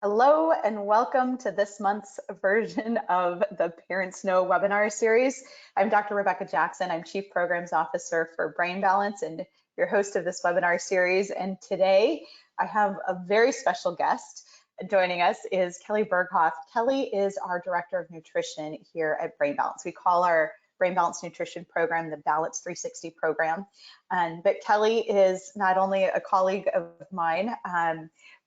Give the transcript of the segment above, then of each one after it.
Hello and welcome to this month's version of the Parents Know webinar series. I'm Dr. Rebecca Jackson. I'm Chief Programs Officer for Brain Balance and your host of this webinar series. And today I have a very special guest. Joining us is Kelly Berhoff. Kelly is our Director of Nutrition here at Brain Balance. We call our Brain Balance Nutrition program the Balance 360 program. But Kelly is not only a colleague of mine,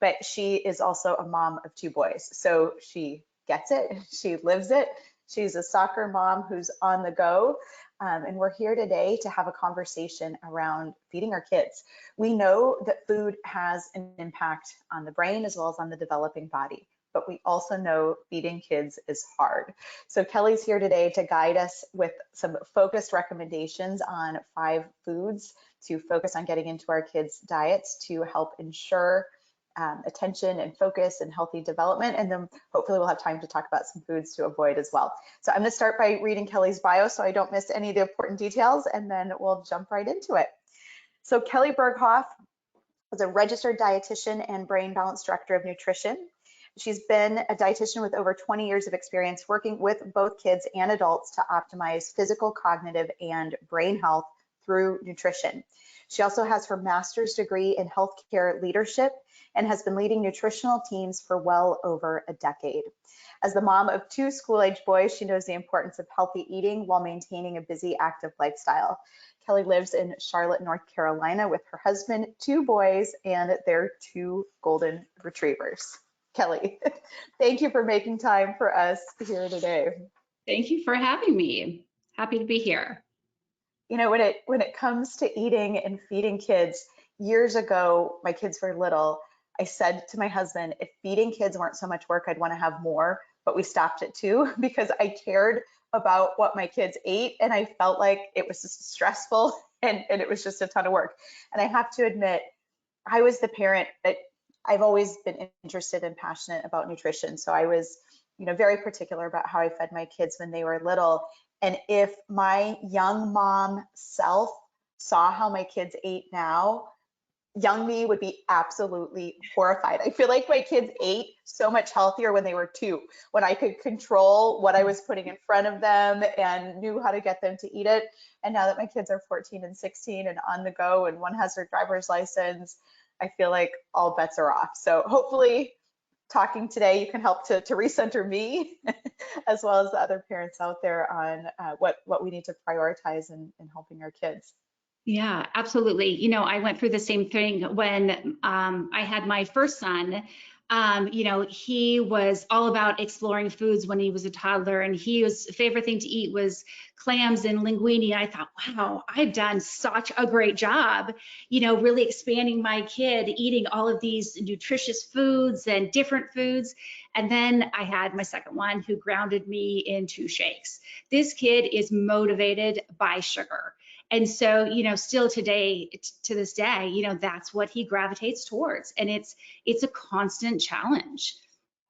but she is also a mom of two boys. So she gets it, she lives it. She's a soccer mom who's on the go. And we're here today to have a conversation around feeding our kids. We know that food has an impact on the brain as well as on the developing body, but we also know feeding kids is hard. So Kelly's here today to guide us with some focused recommendations on 5 foods to focus on getting into our kids' diets to help ensure attention and focus and healthy development. And then hopefully we'll have time to talk about some foods to avoid as well. So I'm gonna start by reading Kelly's bio so I don't miss any of the important details, and then we'll jump right into it. So Kelly Berhoff is a registered dietitian and Brain Balance Director of Nutrition. She's been a dietitian with over 20 years of experience working with both kids and adults to optimize physical, cognitive, and brain health through nutrition. She also has her master's degree in healthcare leadership and has been leading nutritional teams for well over a decade. As the mom of 2 school-age boys, she knows the importance of healthy eating while maintaining a busy, active lifestyle. Kelly lives in Charlotte, North Carolina with her husband, 2 boys, and their 2 golden retrievers. Kelly, thank you for making time for us here today. Thank you for having me. Happy to be here. You know, when it comes to eating and feeding kids, years ago, my kids were little, I said to my husband, if feeding kids weren't so much work, I'd want to have more, but we stopped it too because I cared about what my kids ate and I felt like it was just stressful and it was just a ton of work. And I have to admit, I was the parent that I've always been interested and passionate about nutrition. So I was, very particular about how I fed my kids when they were little. And if my young mom self saw how my kids ate now, young me would be absolutely horrified. I feel like my kids ate so much healthier when they were 2, when I could control what I was putting in front of them and knew how to get them to eat it. And now that my kids are 14 and 16 and on the go and one has their driver's license, I feel like all bets are off. So hopefully talking today, you can help to recenter me as well as the other parents out there on what we need to prioritize in helping our kids. Yeah, absolutely. I went through the same thing when I had my first son. He was all about exploring foods when he was a toddler, and his favorite thing to eat was clams and linguine. I thought, wow, I've done such a great job, really expanding my kid eating all of these nutritious foods and different foods. And then I had my second one who grounded me into shakes. This kid is motivated by sugar. And so, still today, to this day, that's what he gravitates towards. And it's a constant challenge.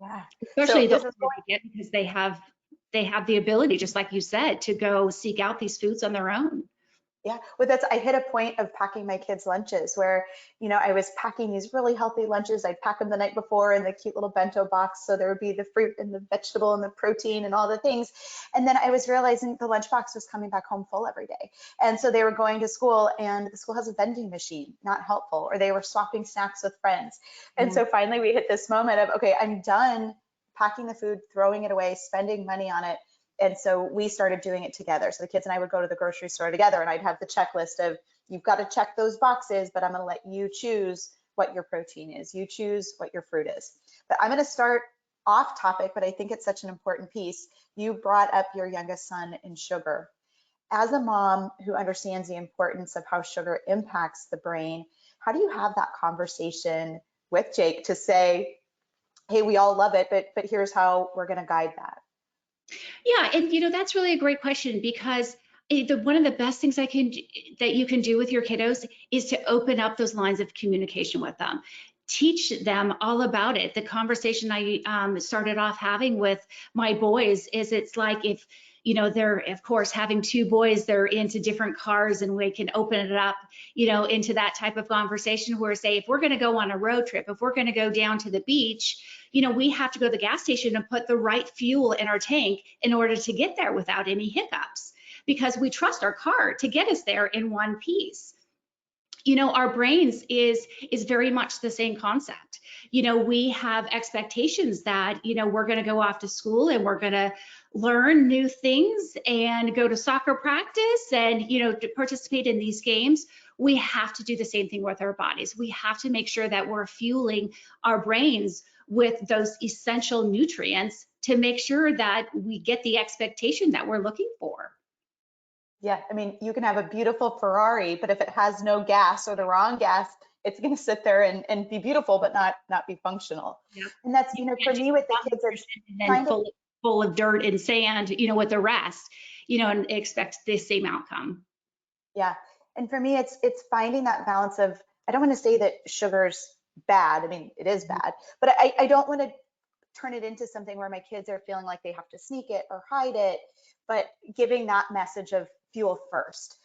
Yeah. Especially the older they get, because they have the ability, just like you said, to go seek out these foods on their own. Yeah, well, I hit a point of packing my kids' lunches where, I was packing these really healthy lunches. I'd pack them the night before in the cute little bento box. So there would be the fruit and the vegetable and the protein and all the things. And then I was realizing the lunchbox was coming back home full every day. And so they were going to school and the school has a vending machine, not helpful, or they were swapping snacks with friends. And so finally we hit this moment of, okay, I'm done packing the food, throwing it away, spending money on it. And so we started doing it together. So the kids and I would go to the grocery store together and I'd have the checklist of, you've got to check those boxes, but I'm going to let you choose what your protein is. You choose what your fruit is. But I'm going to start off topic, but I think it's such an important piece. You brought up your youngest son and sugar. As a mom who understands the importance of how sugar impacts the brain, how do you have that conversation with Jake to say, hey, we all love it, but here's how we're going to guide that? Yeah, and that's really a great question, because one of the best things that you can do with your kiddos is to open up those lines of communication with them. Teach them all about it. The conversation I started off having with my boys is, it's like, if they're, of course, having two boys, they're into different cars, and we can open it up, into that type of conversation where, say, if we're going to go on a road trip, if we're going to go down to the beach, we have to go to the gas station and put the right fuel in our tank in order to get there without any hiccups, because we trust our car to get us there in one piece. Our brains is very much the same concept. We have expectations that, we're going to go off to school and we're going to learn new things and go to soccer practice and, to participate in these games. We have to do the same thing with our bodies. We have to make sure that we're fueling our brains with those essential nutrients to make sure that we get the expectation that we're looking for. Yeah, I mean, you can have a beautiful Ferrari, but if it has no gas or the wrong gas, it's going to sit there and be beautiful, but not be functional. Yep. And that's, for me with the kids, it's kind of full of dirt and sand, with the rest, and expect the same outcome. Yeah, and for me, it's finding that balance of, I don't want to say that sugar's bad. I mean, it is bad, but I don't want to turn it into something where my kids are feeling like they have to sneak it or hide it, but giving that message of fuel first.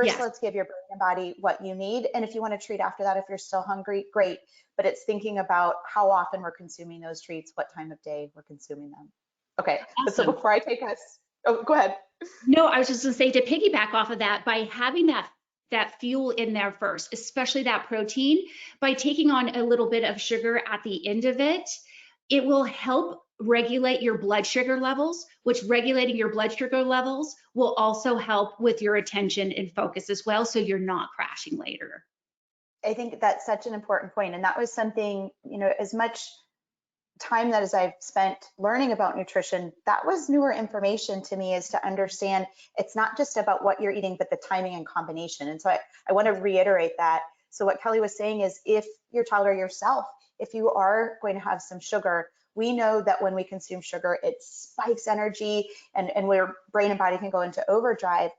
Yes. Let's give your brain and body what you need. And if you want to treat after that, if you're still hungry, great. But it's thinking about how often we're consuming those treats, what time of day we're consuming them. Okay, awesome. But so before I take us, go ahead. No, I was just gonna say, to piggyback off of that, by having that fuel in there first, especially that protein, by taking on a little bit of sugar at the end of it, it will help regulate your blood sugar levels, which regulating your blood sugar levels will also help with your attention and focus as well, so you're not crashing later. I think that's such an important point, and that was something, as much time that as I've spent learning about nutrition, that was newer information to me, is to understand it's not just about what you're eating, but the timing and combination. And so I want to reiterate that. So what Kelly was saying is, if your toddler yourself, if you are going to have some sugar, we know that when we consume sugar, it spikes energy and where brain and body can go into overdrive.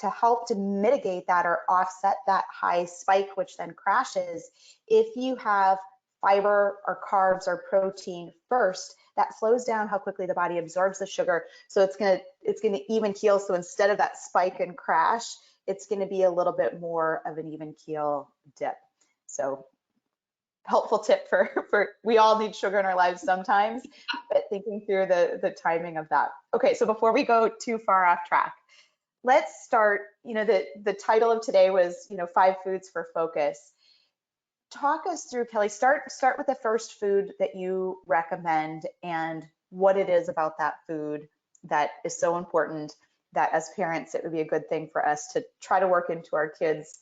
To help to mitigate that or offset that high spike, which then crashes, if you have fiber or carbs or protein first, that slows down how quickly the body absorbs the sugar. So it's gonna even keel. So instead of that spike and crash, it's gonna be a little bit more of an even keel dip. So helpful tip for we all need sugar in our lives sometimes, but thinking through the timing of that. Okay, so before we go too far off track, let's start, the title of today was, 5 foods for focus. Talk us through, Kelly, start with the first food that you recommend and what it is about that food that is so important that as parents, it would be a good thing for us to try to work into our kids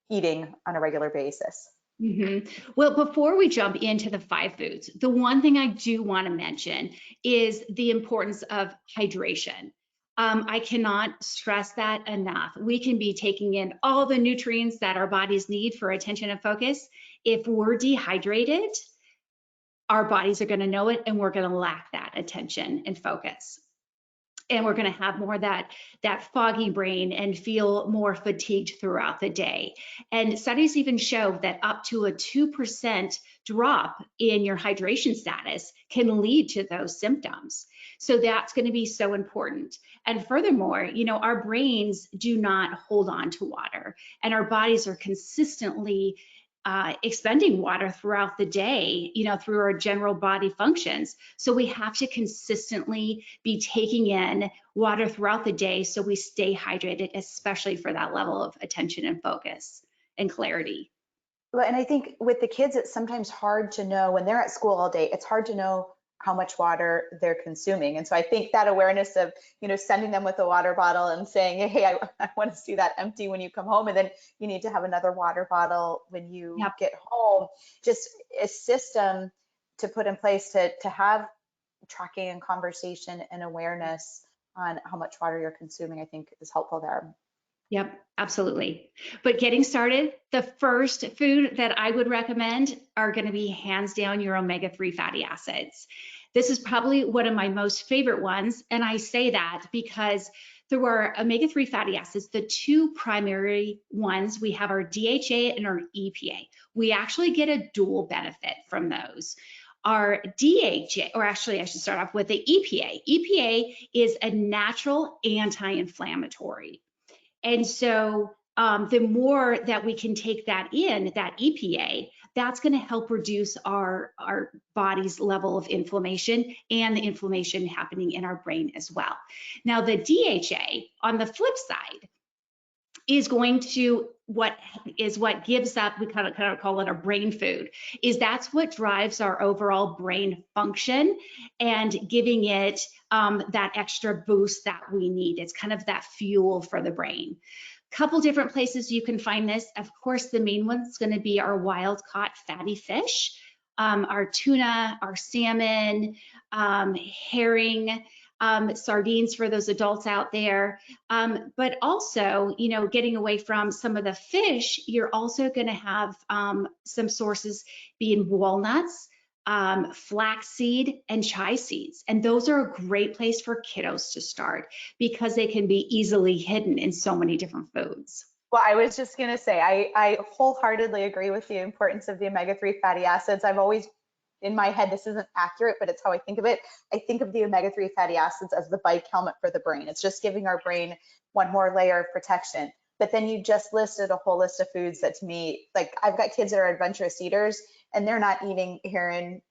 eating on a regular basis. Mm-hmm. Well, before we jump into the 5 foods, the one thing I do want to mention is the importance of hydration. I cannot stress that enough. We can be taking in all the nutrients that our bodies need for attention and focus. If we're dehydrated, our bodies are going to know it, and we're going to lack that attention and focus. And we're going to have more that foggy brain and feel more fatigued throughout the day. And studies even show that up to a 2% drop in your hydration status can lead to those symptoms. So that's going to be so important. And furthermore, our brains do not hold on to water, and our bodies are consistently expending water throughout the day, through our general body functions. So we have to consistently be taking in water throughout the day so we stay hydrated, especially for that level of attention and focus and clarity. Well, and I think with the kids, it's sometimes hard to know when they're at school all day, it's hard to know how much water they're consuming. And so I think that awareness of, sending them with a water bottle and saying, hey, I want to see that empty when you come home, and then you need to have another water bottle when you get home, just a system to put in place to have tracking and conversation and awareness on how much water you're consuming, I think is helpful there. Yep, absolutely. But getting started, the first food that I would recommend are going to be hands down your omega-3 fatty acids. This is probably one of my most favorite ones. And I say that because through our omega-3 fatty acids, the 2 primary ones, we have our DHA and our EPA. We actually get a dual benefit from those. our DHA, or actually I should start off with the EPA. EPA is a natural anti-inflammatory. And so the more that we can take that in, that EPA, that's going to help reduce our body's level of inflammation and the inflammation happening in our brain as well. Now, the DHA, on the flip side, is going to what gives up, we kind of call it a brain food, is that's what drives our overall brain function and giving it that extra boost that we need. It's kind of that fuel for the brain. Couple different places you can find this. Of course, the main one's going to be our wild caught fatty fish, our tuna, our salmon, herring, sardines for those adults out there. But also, you know, getting away from some of the fish, you're also going to have some sources being walnuts, flaxseed, and chia seeds. And those are a great place for kiddos to start because they can be easily hidden in so many different foods. Well, I was just going to say, I wholeheartedly agree with the importance of the omega-3 fatty acids. I've always, in my head, this isn't accurate, but it's how I think of it. I think of the omega-3 fatty acids as the bike helmet for the brain. It's just giving our brain one more layer of protection. But then you just listed a whole list of foods that, to me, like, I've got kids that are adventurous eaters and they're not eating herring,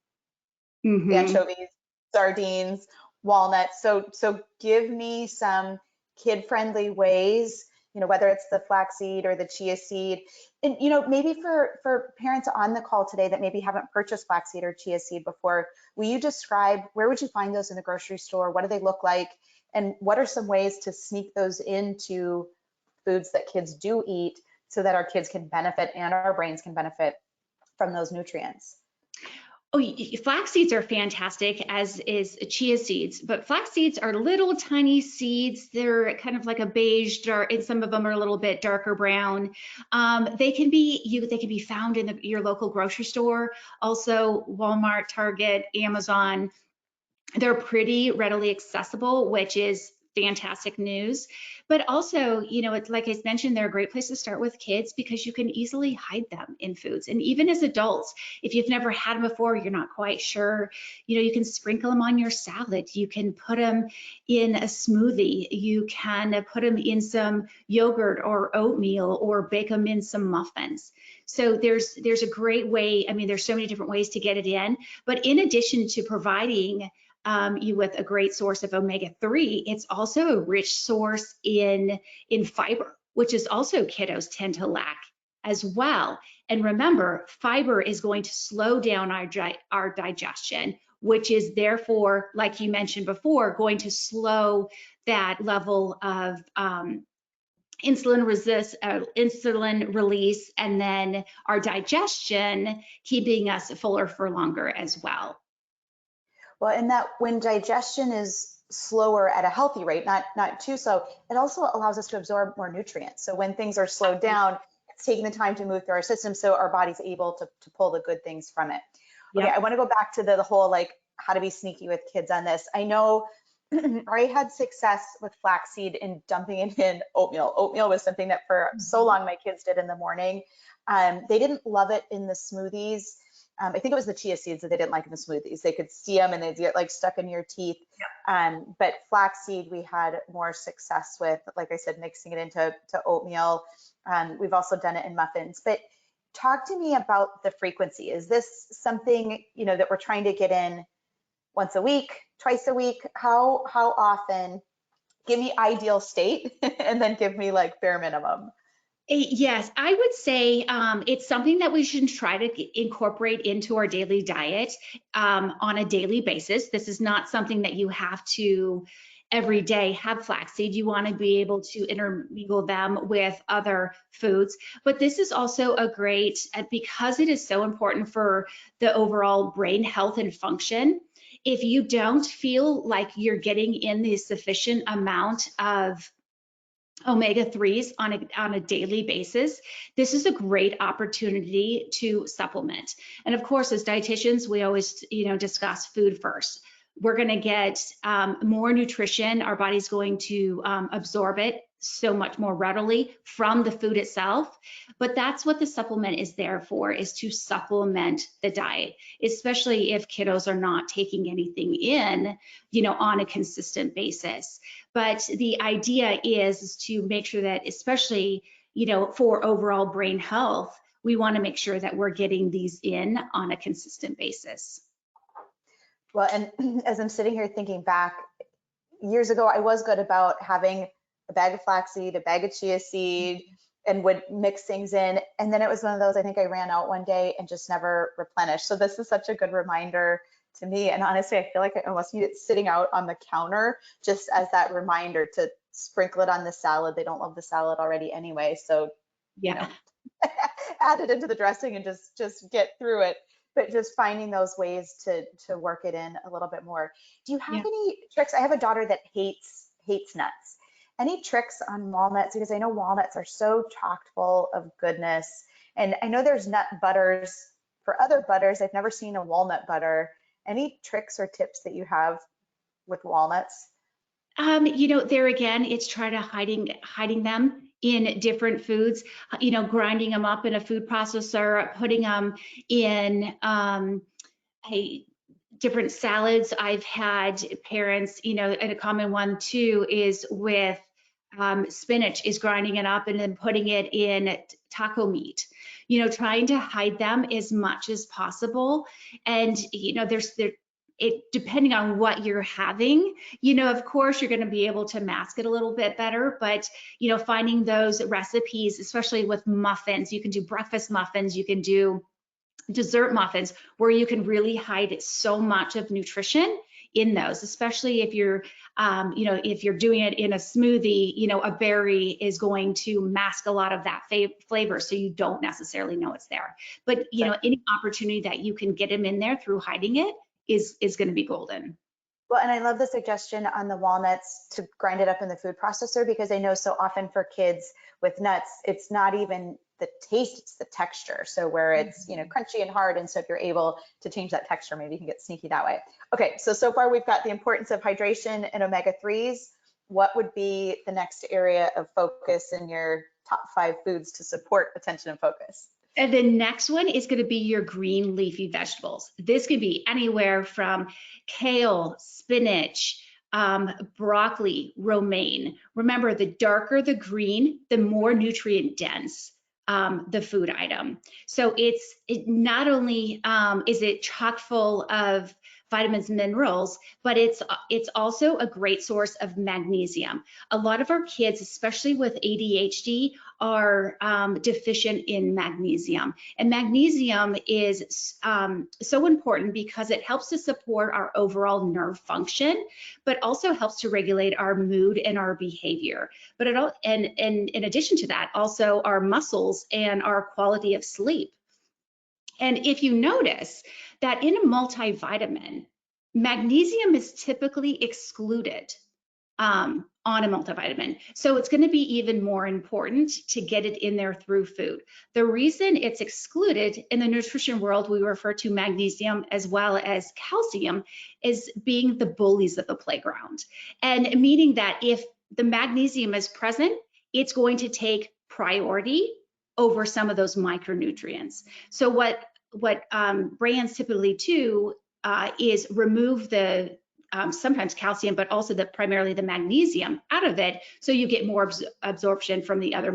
anchovies, sardines, walnuts. So give me some kid-friendly ways, you know, whether it's the flaxseed or the chia seed. And, you know, maybe for parents on the call today that maybe haven't purchased flaxseed or chia seed before, will you describe where would you find those in the grocery store? What do they look like? And what are some ways to sneak those into foods that kids do eat so that our kids can benefit and our brains can benefit from those nutrients? Oh, flax seeds are fantastic, as is chia seeds, but flax seeds are little tiny seeds. They're kind of like a beige, dark, and some of them are a little bit darker brown. They can be found in your local grocery store, also Walmart, Target, Amazon. They're pretty readily accessible, which is fantastic news. But also, you know, it's like I mentioned, they're a great place to start with kids because you can easily hide them in foods. And even as adults, if you've never had them before, you're not quite sure, you know, you can sprinkle them on your salad. You can put them in a smoothie. You can put them in some yogurt or oatmeal or bake them in some muffins. So there's a great way. I mean, there's so many different ways to get it in. But in addition to providing you with a great source of omega-3, it's also a rich source in fiber, which is also kiddos tend to lack as well. And remember, fiber is going to slow down our digestion, which is therefore, like you mentioned before, going to slow that level of insulin release, and then our digestion, keeping us fuller for longer as well. Well, and that when digestion is slower at a healthy rate, not too slow, it also allows us to absorb more nutrients. So when things are slowed down, it's taking the time to move through our system so our body's able to pull the good things from it. Okay, yep. I want to go back to the whole, like, how to be sneaky with kids on this. I know I had success with flaxseed in dumping it in oatmeal. Oatmeal was something that for so long my kids did in the morning. They didn't love it in the smoothies. I think it was the chia seeds that they didn't like in the smoothies. They could see them and they'd get like stuck in your teeth. Yeah. But flaxseed we had more success with, like I said, mixing it into oatmeal. We've also done it in muffins. But talk to me about the frequency. Is this something, you know, that we're trying to get in once a week, twice a week? How often? Give me ideal state and then give me like bare minimum. Yes, I would say it's something that we should try to incorporate into our daily diet on a daily basis. This is not something that you have to every day have flaxseed. You want to be able to intermingle them with other foods. But this is also a great, because it is so important for the overall brain health and function. If you don't feel like you're getting in the sufficient amount of omega-3s on a daily basis, this is a great opportunity to supplement. And of course, as dietitians, we always, you know, discuss food first. We're going to get more nutrition. Our body's going to absorb it so much more readily from the food itself. But that's what the supplement is there for, is to supplement the diet, especially if kiddos are not taking anything in, on a consistent basis. But the idea is to make sure that, especially, for overall brain health, we want to make sure that we're getting these in on a consistent basis. Well, and as I'm sitting here thinking back, years ago, I was good about having a bag of flaxseed, a bag of chia seed, and would mix things in. And then it was one of those, I think I ran out one day and just never replenished. So this is such a good reminder to me. And honestly, I feel like I almost need it sitting out on the counter just as that reminder to sprinkle it on the salad. They don't love the salad already anyway. So, yeah, add it into the dressing and just get through it. But just finding those ways to work it in a little bit more. Do you have any tricks? I have a daughter that hates nuts. Any tricks on walnuts? Because I know walnuts are so chock full of goodness. And I know there's nut butters for other butters. I've never seen a walnut butter. Any tricks or tips that you have with walnuts? There again, it's try to hiding them in different foods, grinding them up in a food processor, putting them in different salads. I've had parents, and a common one too is with spinach, is grinding it up and then putting it in taco meat, trying to hide them as much as possible. And, depending on what you're having, of course, you're going to be able to mask it a little bit better, but, finding those recipes, especially with muffins, you can do breakfast muffins, you can do dessert muffins, where you can really hide so much of nutrition in those, especially if you're, if you're doing it in a smoothie, a berry is going to mask a lot of that flavor, so you don't necessarily know it's there. But, any opportunity that you can get them in there through hiding it is going to be golden. Well, and I love the suggestion on the walnuts to grind it up in the food processor, because I know so often for kids with nuts, it's not even the taste, it's the texture. So where it's, crunchy and hard. And so if you're able to change that texture, maybe you can get sneaky that way. Okay, so far we've got the importance of hydration and omega-3s. What would be the next area of focus in your top 5 foods to support attention and focus? And the next one is going to be your green leafy vegetables. This can be anywhere from kale, spinach, broccoli, romaine. Remember, the darker the green, the more nutrient dense the food item. So it not only is it chock full of vitamins and minerals, but it's also a great source of magnesium. A lot of our kids, especially with ADHD, are deficient in magnesium. And magnesium is so important because it helps to support our overall nerve function, but also helps to regulate our mood and our behavior. But and in addition to that, also our muscles and our quality of sleep. And if you notice that in a multivitamin, magnesium is typically excluded on a multivitamin. So it's going to be even more important to get it in there through food. The reason it's excluded in the nutrition world, we refer to magnesium as well as calcium, is being the bullies of the playground. And meaning that if the magnesium is present, it's going to take priority over some of those micronutrients. So what brands typically do is remove the sometimes calcium, but also primarily the magnesium out of it, so you get more absorption from the other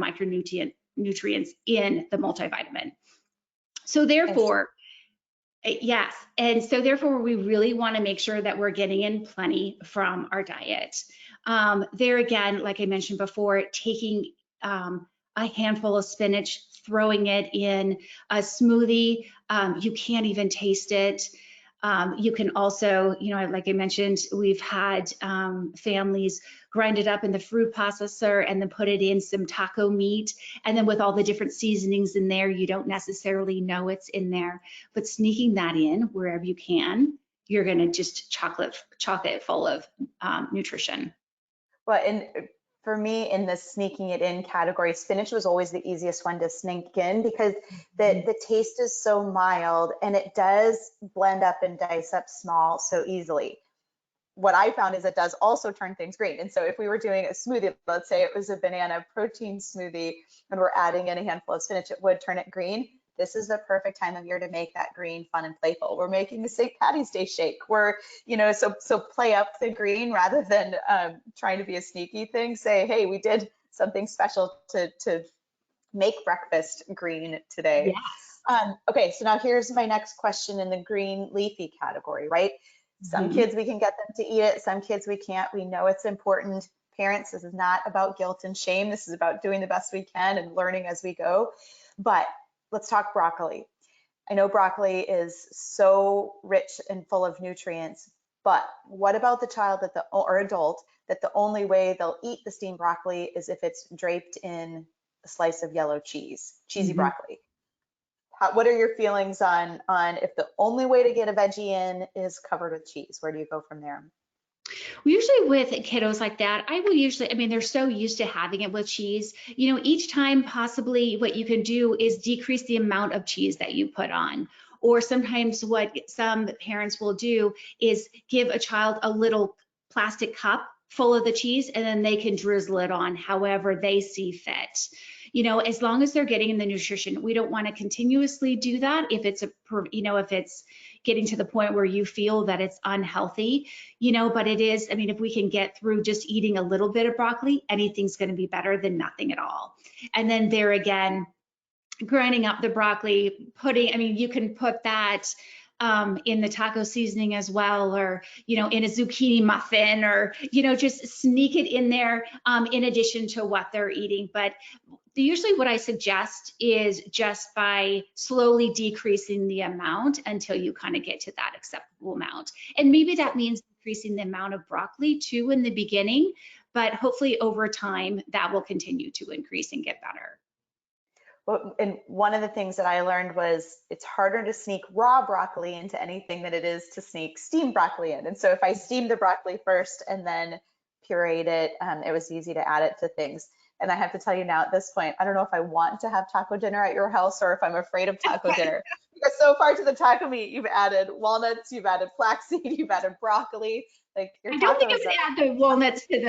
nutrients in the multivitamin. So therefore, yes, and so therefore we really want to make sure that we're getting in plenty from our diet. There again, like I mentioned before, taking a handful of spinach, throwing it in a smoothie, you can't even taste it. You can also, like I mentioned, we've had families grind it up in the food processor and then put it in some taco meat. And then with all the different seasonings in there, you don't necessarily know it's in there. But sneaking that in wherever you can, you're going to just chocolate full of nutrition. Well, and for me, in the sneaking it in category, spinach was always the easiest one to sneak in, because the taste is so mild and it does blend up and dice up small so easily. what I found is it does also turn things green. And so if we were doing a smoothie, let's say it was a banana protein smoothie and we're adding in a handful of spinach, it would turn it green. This is the perfect time of year to make that green fun and playful. We're making a St. Patty's Day shake. We're, so play up the green rather than trying to be a sneaky thing. Say, hey, we did something special to make breakfast green today. Yes. Okay, so now here's my next question in the green leafy category, right? Some kids, we can get them to eat it. Some kids we can't. We know it's important. Parents, this is not about guilt and shame. This is about doing the best we can and learning as we go. But let's talk broccoli. I know broccoli is so rich and full of nutrients, but what about the child or adult that the only way they'll eat the steamed broccoli is if it's draped in a slice of yellow cheesy broccoli? What are your feelings on if the only way to get a veggie in is covered with cheese? Where do you go from there? Usually with kiddos like that, I mean, they're so used to having it with cheese. Each time possibly what you can do is decrease the amount of cheese that you put on. Or sometimes what some parents will do is give a child a little plastic cup full of the cheese, and then they can drizzle it on however they see fit. As long as they're getting the nutrition, we don't want to continuously do that if it's if it's getting to the point where you feel that it's unhealthy, but it is, I mean, if we can get through just eating a little bit of broccoli, anything's going to be better than nothing at all. And then there again, grinding up the broccoli, you can put that in the taco seasoning as well, or, in a zucchini muffin, or, just sneak it in there in addition to what they're eating. But usually what I suggest is just by slowly decreasing the amount until you kind of get to that acceptable amount. And maybe that means decreasing the amount of broccoli too in the beginning, but hopefully over time that will continue to increase and get better. Well, and one of the things that I learned was it's harder to sneak raw broccoli into anything than it is to sneak steamed broccoli in. And so if I steamed the broccoli first and then pureed it, it was easy to add it to things. And I have to tell you now at this point, I don't know if I want to have taco dinner at your house or if I'm afraid of taco dinner. Because so far to the taco meat, you've added walnuts, you've added flaxseed, you've added broccoli. Like your I don't think I tacos would add the walnuts to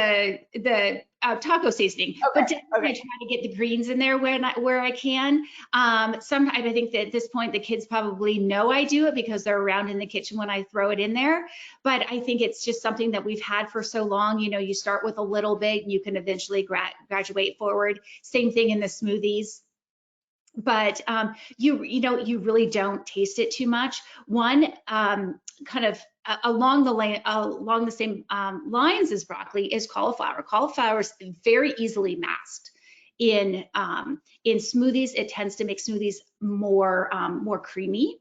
the taco seasoning, but definitely try to get the greens in there where I can. Sometimes I think that at this point the kids probably know I do it because they're around in the kitchen when I throw it in there. But I think it's just something that we've had for so long. You start with a little bit, and you can eventually graduate forward. Same thing in the smoothies. But you really don't taste it too much. One kind of along the same lines as broccoli is cauliflower. Cauliflower is very easily masked in smoothies. It tends to make smoothies more creamy,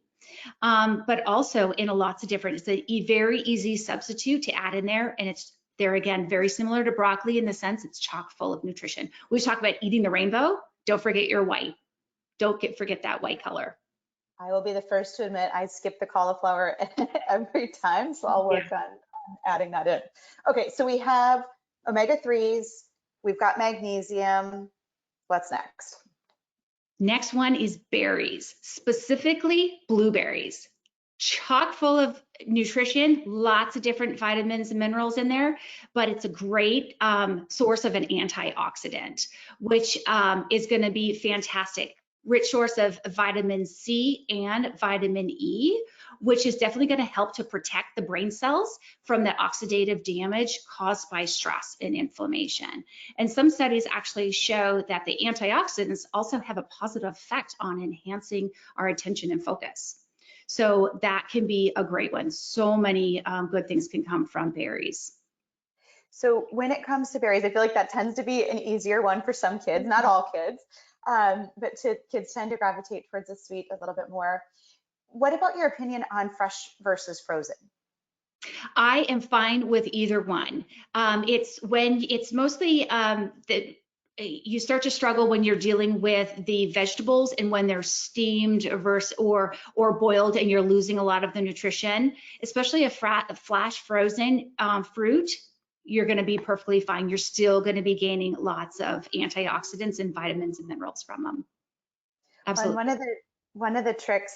but also in lots of different. It's a very easy substitute to add in there, and it's there again very similar to broccoli in the sense it's chock full of nutrition. We talk about eating the rainbow. Don't forget your white. Don't forget that white color. I will be the first to admit I skip the cauliflower every time, so I'll work on adding that in. Okay, so we have omega-3s, we've got magnesium. What's next? Next one is berries, specifically blueberries. Chock full of nutrition, lots of different vitamins and minerals in there, but it's a great source of an antioxidant, which is going to be fantastic. Rich source of vitamin C and vitamin E, which is definitely going to help to protect the brain cells from the oxidative damage caused by stress and inflammation. And some studies actually show that the antioxidants also have a positive effect on enhancing our attention and focus. So that can be a great one. So many good things can come from berries. So when it comes to berries, I feel like that tends to be an easier one for some kids, not all kids. But kids tend to gravitate towards the sweet a little bit more. What about your opinion on fresh versus frozen? I am fine with either one. It's mostly that you start to struggle when you're dealing with the vegetables and when they're steamed versus or boiled and you're losing a lot of the nutrition, especially a flash frozen fruit. You're going to be perfectly fine. You're still going to be gaining lots of antioxidants and vitamins and minerals from them. Absolutely. And one of the tricks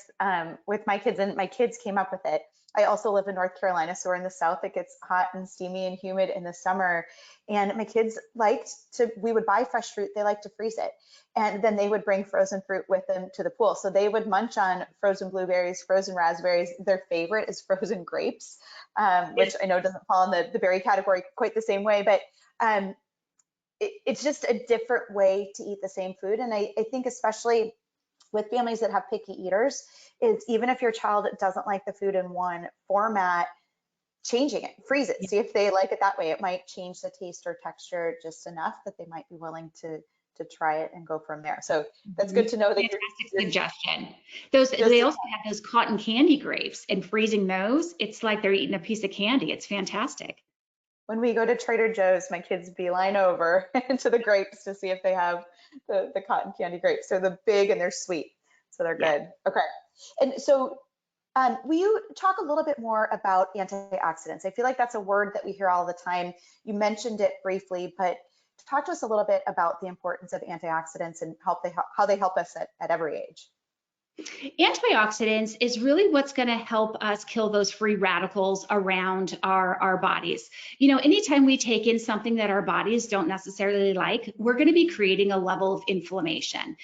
with my kids, and my kids came up with it. I also live in North Carolina, so we're in the South. It gets hot and steamy and humid in the summer. And my kids we would buy fresh fruit. They like to freeze it. And then they would bring frozen fruit with them to the pool. So they would munch on frozen blueberries, frozen raspberries. Their favorite is frozen grapes, which I know doesn't fall in the berry category quite the same way, but it's just a different way to eat the same food. And I think especially with families that have picky eaters, is even if your child doesn't like the food in one format, changing it, freeze it, see if they like it that way. It might change the taste or texture just enough that they might be willing to try it and go from there. So that's good to know that fantastic suggestion. They also have those cotton candy grapes, and freezing those, it's like they're eating a piece of candy. It's fantastic. When we go to Trader Joe's, my kids beeline over into the grapes to see if they have the cotton candy grapes. They're the big and they're sweet, so they're good. Okay, and so will you talk a little bit more about antioxidants? I feel like that's a word that we hear all the time. You mentioned it briefly, but talk to us a little bit about the importance of antioxidants and how they help us at every age. Antioxidants is really what's going to help us kill those free radicals around our bodies. You know, anytime we take in something that our bodies don't necessarily like, we're going to be creating a level of inflammation.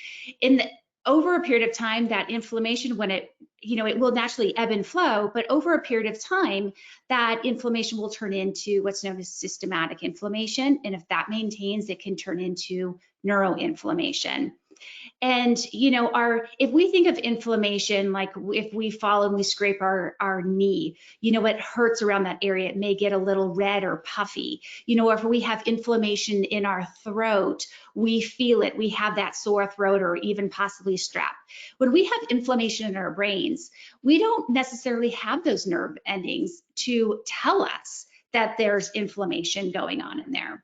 Over a period of time, that inflammation, when it will naturally ebb and flow, but over a period of time, that inflammation will turn into what's known as systematic inflammation. And if that maintains, it can turn into neuroinflammation. And, if we think of inflammation, like if we fall and we scrape our knee, it hurts around that area. It may get a little red or puffy. Or if we have inflammation in our throat, we feel it. We have that sore throat or even possibly strep. When we have inflammation in our brains, we don't necessarily have those nerve endings to tell us that there's inflammation going on in there.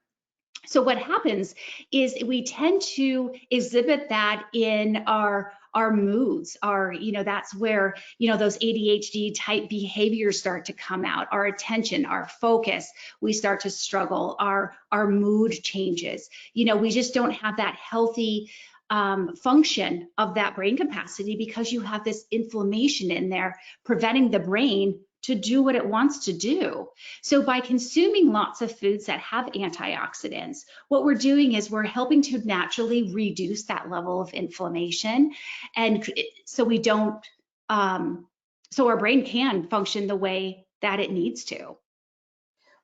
So what happens is we tend to exhibit that in our moods, that's where, those ADHD type behaviors start to come out, our attention, our focus, we start to struggle, our mood changes. We just don't have that healthy function of that brain capacity because you have this inflammation in there preventing the brain to do what it wants to do. So by consuming lots of foods that have antioxidants, what we're doing is we're helping to naturally reduce that level of inflammation. And so we don't, so our brain can function the way that it needs to.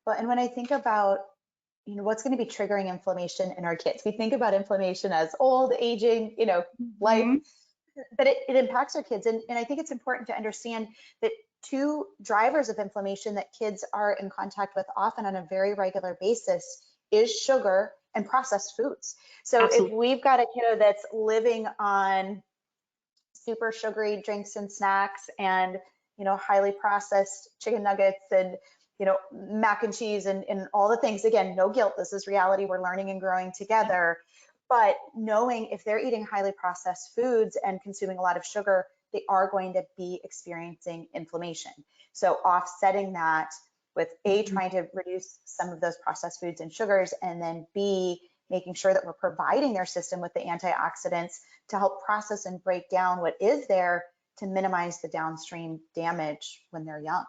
Well, and when I think about, what's going to be triggering inflammation in our kids, we think about inflammation as old, aging, life, but it impacts our kids. And I think it's important to understand that two drivers of inflammation that kids are in contact with often on a very regular basis is sugar and processed foods. So Absolutely. If we've got a kiddo that's living on super sugary drinks and snacks and, highly processed chicken nuggets and, mac and cheese and all the things, again, no guilt, this is reality, we're learning and growing together. But knowing if they're eating highly processed foods and consuming a lot of sugar, they are going to be experiencing inflammation. So offsetting that with A, trying to reduce some of those processed foods and sugars, and then B, making sure that we're providing their system with the antioxidants to help process and break down what is there to minimize the downstream damage when they're young.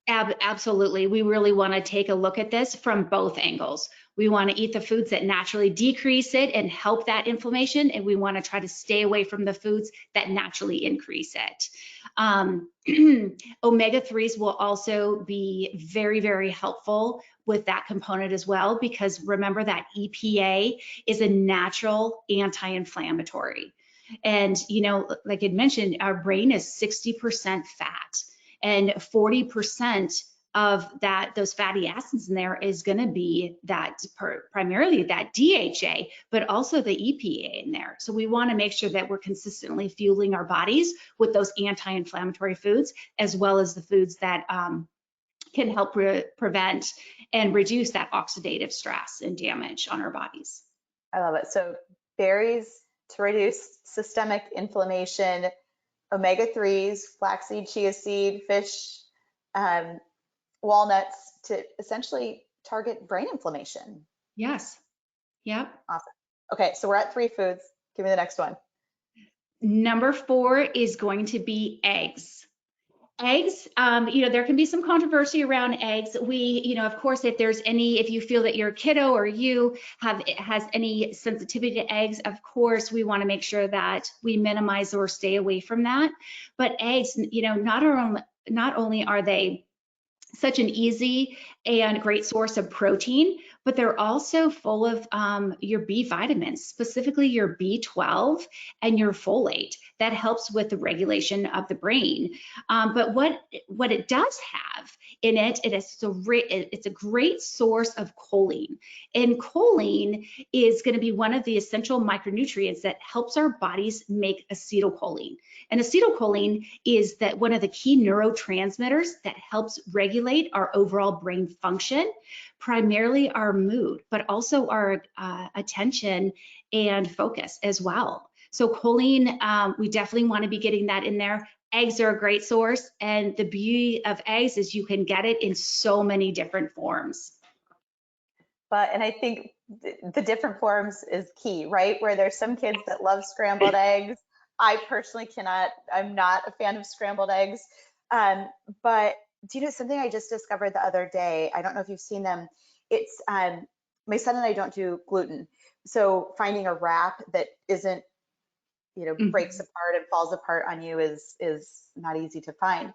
Absolutely. We really want to take a look at this from both angles. We want to eat the foods that naturally decrease it and help that inflammation, and we want to try to stay away from the foods that naturally increase it. Omega-3s will also be very, very helpful with that component as well, because remember that EPA is a natural anti-inflammatory. And, like I mentioned, our brain is 60% fat. And 40% of those fatty acids in there is going to be primarily that DHA, but also the EPA in there. So we want to make sure that we're consistently fueling our bodies with those anti-inflammatory foods, as well as the foods that can help prevent and reduce that oxidative stress and damage on our bodies. I love it. So berries to reduce systemic inflammation, omega-3s, flaxseed, chia seed, fish, walnuts to essentially target brain inflammation. Yes. Yep. Awesome. Okay, so we're at 3 foods. Give me the next one. Number 4 is going to be eggs. Eggs, there can be some controversy around eggs. Of course, if you feel that your kiddo or you has any sensitivity to eggs, of course, we want to make sure that we minimize or stay away from that. But eggs, not only are they such an easy and great source of protein, but they're also full of your B vitamins, specifically your B12 and your folate. That helps with the regulation of the brain. But what it does have in it, it's a great source of choline. And choline is going to be one of the essential micronutrients that helps our bodies make acetylcholine. And acetylcholine is one of the key neurotransmitters that helps regulate our overall brain function, primarily our mood, but also our attention and focus as well. So choline, we definitely want to be getting that in there. Eggs are a great source, and the beauty of eggs is you can get it in so many different forms. And I think the different forms is key, right? Where there's some kids that love scrambled eggs. I personally cannot, I'm not a fan of scrambled eggs. But do you know something I just discovered the other day? I don't know if you've seen them. It's, my son and I don't do gluten. So finding a wrap that isn't, breaks apart and falls apart on you is not easy to find.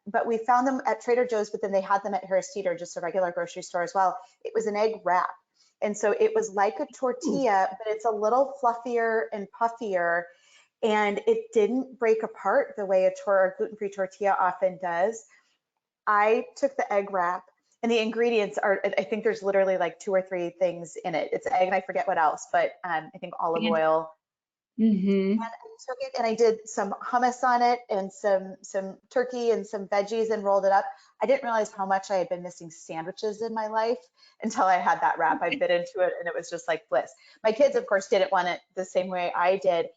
But we found them at Trader Joe's, but then they had them at Harris Teeter, just a regular grocery store as well. It was an egg wrap. And so it was like a tortilla, but it's a little fluffier and puffier. And it didn't break apart the way a gluten-free tortilla often does. I took the egg wrap, and the ingredients are, I think there's literally like 2 or 3 things in it. It's egg, and I forget what else, but I think olive oil. And I took it and I did some hummus on it and some turkey and some veggies and rolled it up. I didn't realize how much I had been missing sandwiches in my life until I had that wrap. I bit into it and it was just like bliss. My kids, of course, didn't want it the same way I did.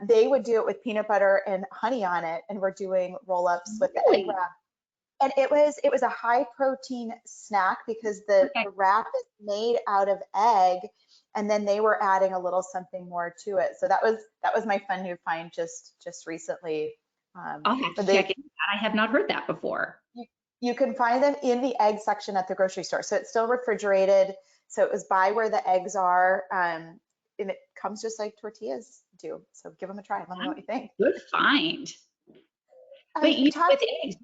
They would do it with peanut butter and honey on it, and we're doing roll-ups with the egg wrap. And it was a high protein snack because the wrap is made out of egg, and then they were adding a little something more to it. So that was my fun new find just recently. I'll have to check in. I have not heard that before. You can find them in the egg section at the grocery store. So it's still refrigerated. So it was by where the eggs are, and it comes just like tortillas do. So give them a try. Let me know what you think. Good find. But with eggs,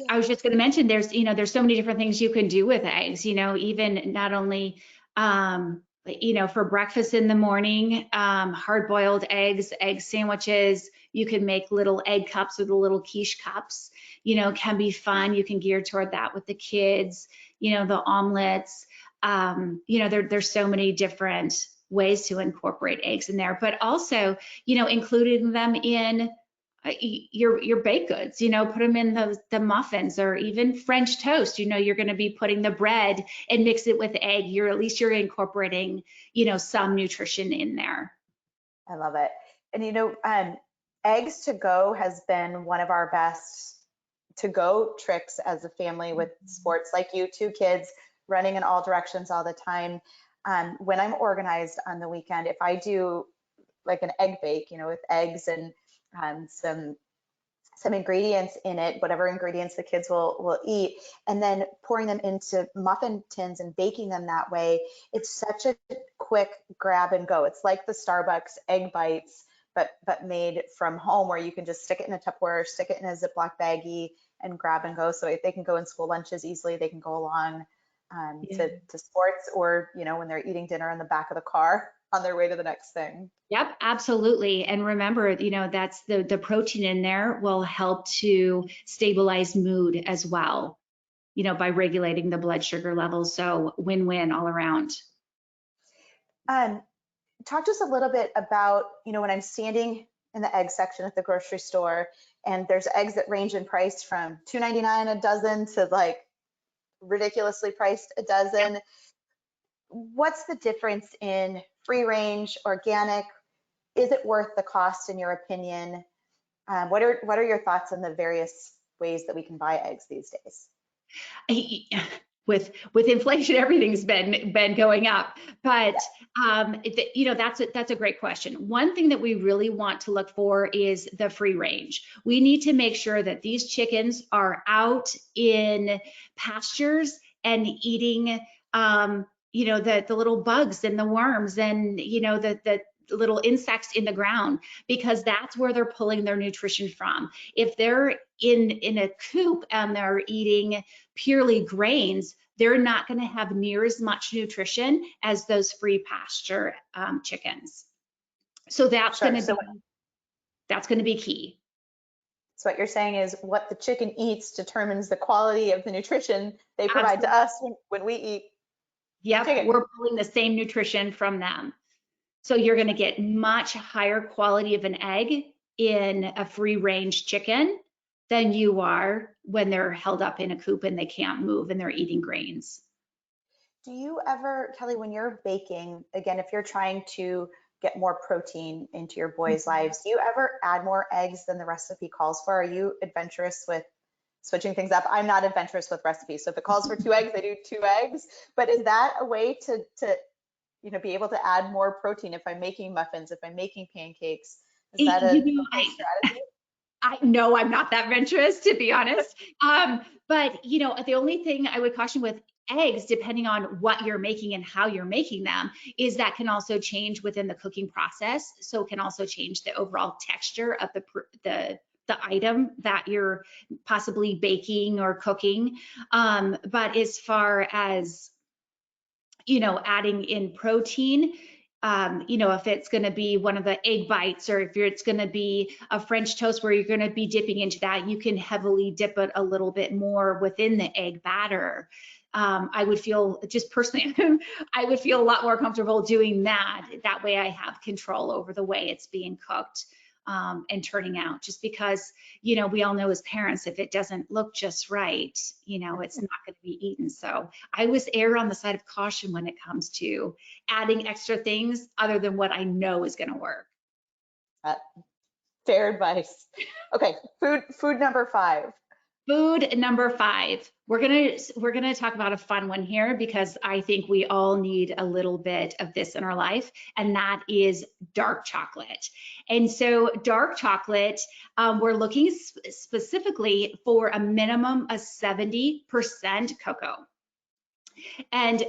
I was just going to mention there's so many different things you can do with eggs. Even not only for breakfast in the morning, hard-boiled eggs, egg sandwiches. You can make little egg cups or the little quiche cups. Can be fun. You can gear toward that with the kids. The omelets. There's so many different ways to incorporate eggs in there, but also including them in your baked goods, put them in the muffins or even French toast. You're going to be putting the bread and mix it with egg. At least you're incorporating, some nutrition in there. I love it. And eggs to go has been one of our best to go tricks as a family with sports like you, 2 kids running in all directions all the time. When I'm organized on the weekend, if I do like an egg bake, with eggs and some ingredients in it, whatever ingredients the kids will eat, and then pouring them into muffin tins and baking them that way. It's such a quick grab and go. It's like the Starbucks egg bites, but made from home, where you can just stick it in a Tupperware, stick it in a Ziploc baggie, and grab and go. So if they can go in school lunches easily, they can go along to sports, or when they're eating dinner in the back of the car on their way to the next thing. Yep, absolutely. And remember, that's the protein in there will help to stabilize mood as well, by regulating the blood sugar levels. So win-win all around. Talk to us a little bit about, when I'm standing in the egg section at the grocery store, and there's eggs that range in price from $2.99 a dozen to like ridiculously priced a dozen. What's the difference in free range, organic? Is it worth the cost in your opinion? What are your thoughts on the various ways that we can buy eggs these days? with inflation, everything's been going up. But you know, that's a great question. One thing that we really want to look for is the free range. We need to make sure that these chickens are out in pastures and eating, you know, the little bugs and the worms and, you know, the little insects in the ground, because that's where they're pulling their nutrition from. If they're in a coop and they're eating purely grains, they're not going to have near as much nutrition as those free pasture chickens. So that's going to be key. So what you're saying is what the chicken eats determines the quality of the nutrition they provide to us when we eat. Yep, chicken. we're pulling the same nutrition from them. So you're going to get much higher quality of an egg in a free range chicken than you are when they're held up in a coop and they can't move and they're eating grains. Do you ever, Kelly, when you're baking, again, if you're trying to get more protein into your boys' lives, do you ever add more eggs than the recipe calls for? Are you adventurous with switching things up? I'm not adventurous with recipes. So if it calls for 2 eggs, I do 2 eggs. But is that a way to you know, be able to add more protein if I'm making muffins, if I'm making pancakes? Is that a strategy? No, I'm not that adventurous, to be honest. But you know, the only thing I would caution with eggs, depending on what you're making and how you're making them, is that can also change within the cooking process. So it can also change the overall texture of the item that you're possibly baking or cooking. But as far as, you know, adding in protein, you know, if it's going to be one of the egg bites, or if it's going to be a French toast where you're going to be dipping into that, you can heavily dip it a little bit more within the egg batter. I would feel, just personally, I would feel a lot more comfortable doing that. That way I have control over the way it's being cooked and turning out, just because, you know, we all know as parents, if it doesn't look just right, you know, it's not going to be eaten. So I always err on the side of caution when it comes to adding extra things other than what I know is going to work. Fair advice. Okay, food number 5. Food number 5. We're gonna talk about a fun one here, because I think we all need a little bit of this in our life, and that is dark chocolate. And so dark chocolate, we're looking specifically for a minimum of 70% cocoa, and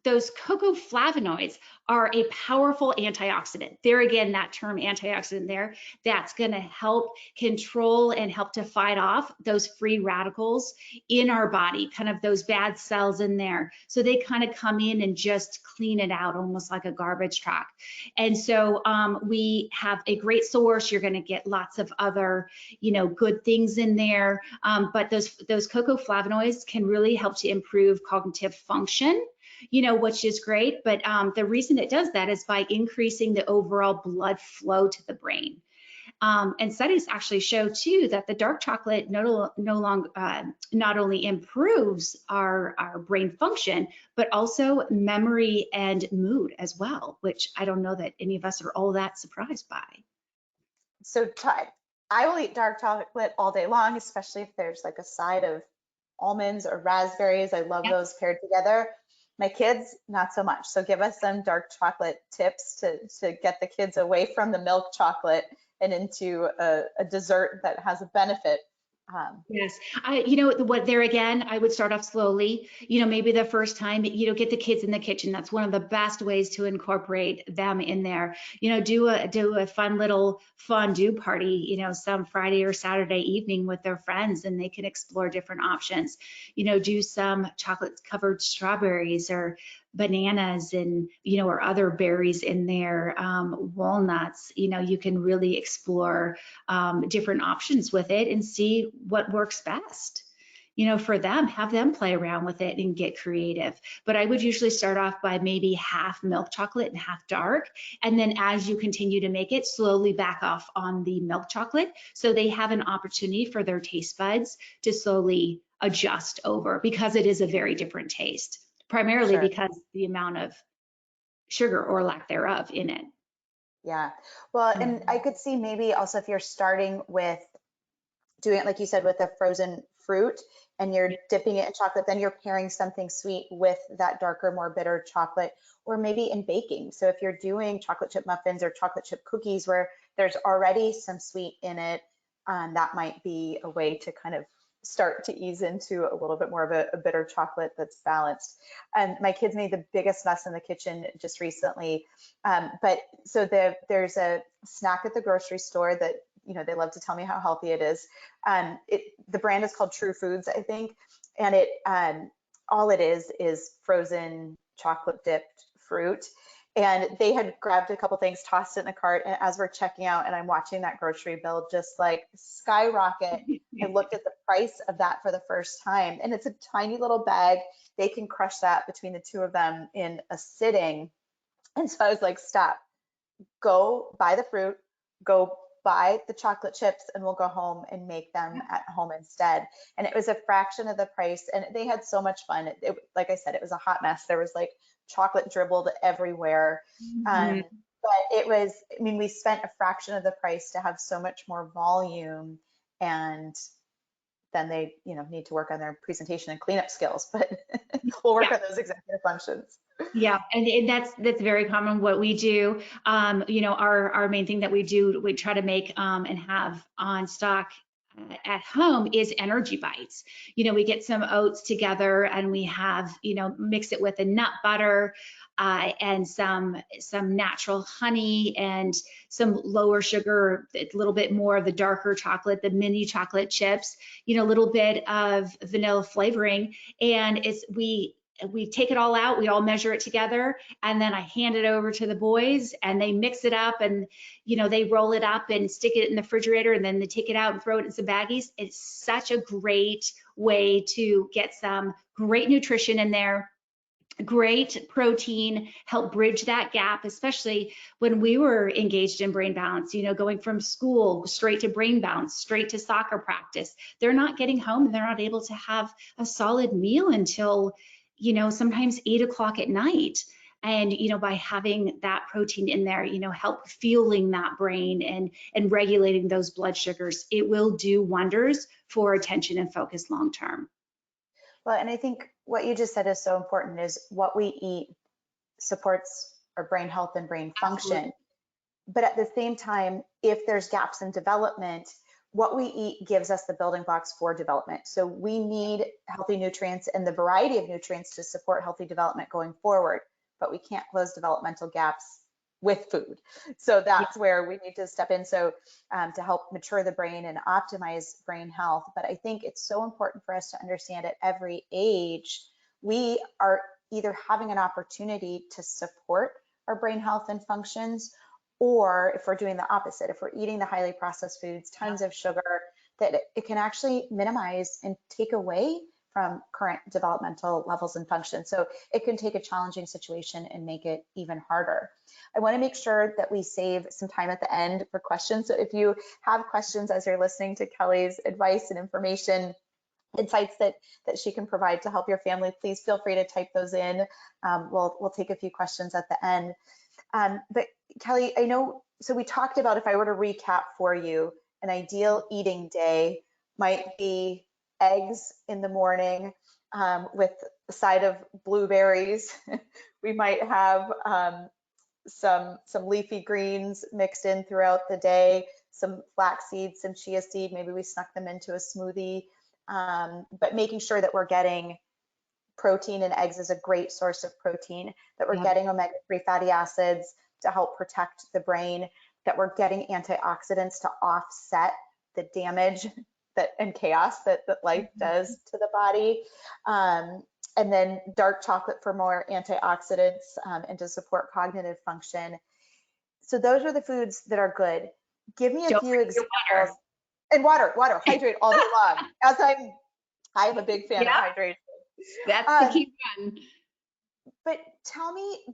those cocoa flavonoids are a powerful antioxidant. There again, that term antioxidant there, that's going to help control and help to fight off those free radicals in our body, kind of those bad cells in there. So they kind of come in and just clean it out, almost like a garbage truck. And so we have a great source. You're going to get lots of other, you know, good things in there. But those cocoa flavonoids can really help to improve cognitive function, you know, which is great. But the reason it does that is by increasing the overall blood flow to the brain. And studies actually show too that the dark chocolate not only improves our brain function, but also memory and mood as well, which I don't know that any of us are all that surprised by. So I will eat dark chocolate all day long, especially if there's like a side of almonds or raspberries. I love those paired together. My kids, not so much. So give us some dark chocolate tips to get the kids away from the milk chocolate and into a dessert that has a benefit. Yes, you know what, there again, I would start off slowly. You know, maybe the first time, you know, get the kids in the kitchen. That's one of the best ways to incorporate them in there. You know, do a fun little fondue party, you know, some Friday or Saturday evening with their friends, and they can explore different options. You know, do some chocolate covered strawberries or bananas, and, you know, or other berries in there, walnuts. You know, you can really explore different options with it and see what works best, you know, for them. Have them play around with it and get creative. But I would usually start off by maybe half milk chocolate and half dark, and then as you continue to make it, slowly back off on the milk chocolate, so they have an opportunity for their taste buds to slowly adjust over, because it is a very different taste, primarily because the amount of sugar or lack thereof in it. Yeah, well, and I could see maybe also if you're starting with doing it, like you said, with a frozen fruit and you're dipping it in chocolate, then you're pairing something sweet with that darker, more bitter chocolate, or maybe in baking. So if you're doing chocolate chip muffins or chocolate chip cookies where there's already some sweet in it, that might be a way to kind of start to ease into a little bit more of a bitter chocolate that's balanced. And my kids made the biggest mess in the kitchen just recently. But so there's a snack at the grocery store that, you know, they love to tell me how healthy it is. The brand is called True Foods, I think. And all it is frozen chocolate dipped fruit. And they had grabbed a couple things, tossed it in the cart, and as we're checking out and I'm watching that grocery bill just like skyrocket, I looked at the price of that for the first time, and it's a tiny little bag. They can crush that between the two of them in a sitting. And so I was like, stop, go buy the fruit, go buy the chocolate chips, and we'll go home and make them at home instead. And it was a fraction of the price, and they had so much fun. Like I said, it was a hot mess. There was like chocolate dribbled everywhere. But it was, I mean, we spent a fraction of the price to have so much more volume, and then they, you know, need to work on their presentation and cleanup skills, but we'll work on those executive functions. Yeah, and that's very common what we do. You know, our main thing that we do, we try to make and have on stock at home is energy bites. You know, we get some oats together and we have, you know, mix it with a nut butter and some natural honey and some lower sugar, a little bit more of the darker chocolate, the mini chocolate chips, you know, a little bit of vanilla flavoring, and we take it all out, we all measure it together, and then I hand it over to the boys and they mix it up, and you know, they roll it up and stick it in the refrigerator, and then they take it out and throw it in some baggies. It's such a great way to get some great nutrition in there, great protein, help bridge that gap, especially when we were engaged in brain balance, you know, going from school straight to brain balance, straight to soccer practice. They're not getting home and they're not able to have a solid meal until, you know, sometimes 8 o'clock at night. And, you know, by having that protein in there, you know, help fueling that brain and regulating those blood sugars, it will do wonders for attention and focus long term. Well, and I think what you just said is so important, is what we eat supports our brain health and brain function. Absolutely. But at the same time, if there's gaps in development, what we eat gives us the building blocks for development. So we need healthy nutrients and the variety of nutrients to support healthy development going forward, but we can't close developmental gaps with food. So that's where we need to step in. So to help mature the brain and optimize brain health. But I think it's so important for us to understand at every age, we are either having an opportunity to support our brain health and functions, or if we're doing the opposite, if we're eating the highly processed foods, tons of sugar, that it can actually minimize and take away from current developmental levels and function. So it can take a challenging situation and make it even harder. I want to make sure that we save some time at the end for questions. So if you have questions as you're listening to Kelly's advice and information, insights that she can provide to help your family, please feel free to type those in. We'll take a few questions at the end. But Kelly, I know, so we talked about, if I were to recap for you, an ideal eating day might be eggs in the morning with a side of blueberries. We might have some leafy greens mixed in throughout the day, some flax seeds, some chia seed, maybe we snuck them into a smoothie, but making sure that we're getting protein, and eggs is a great source of protein, that we're getting omega-3 fatty acids to help protect the brain, that we're getting antioxidants to offset the damage and chaos that life does to the body. And then dark chocolate for more antioxidants and to support cognitive function. So those are the foods that are good. Give me a few examples. And water, hydrate all day long. As I am a big fan of hydration. That's the key one. But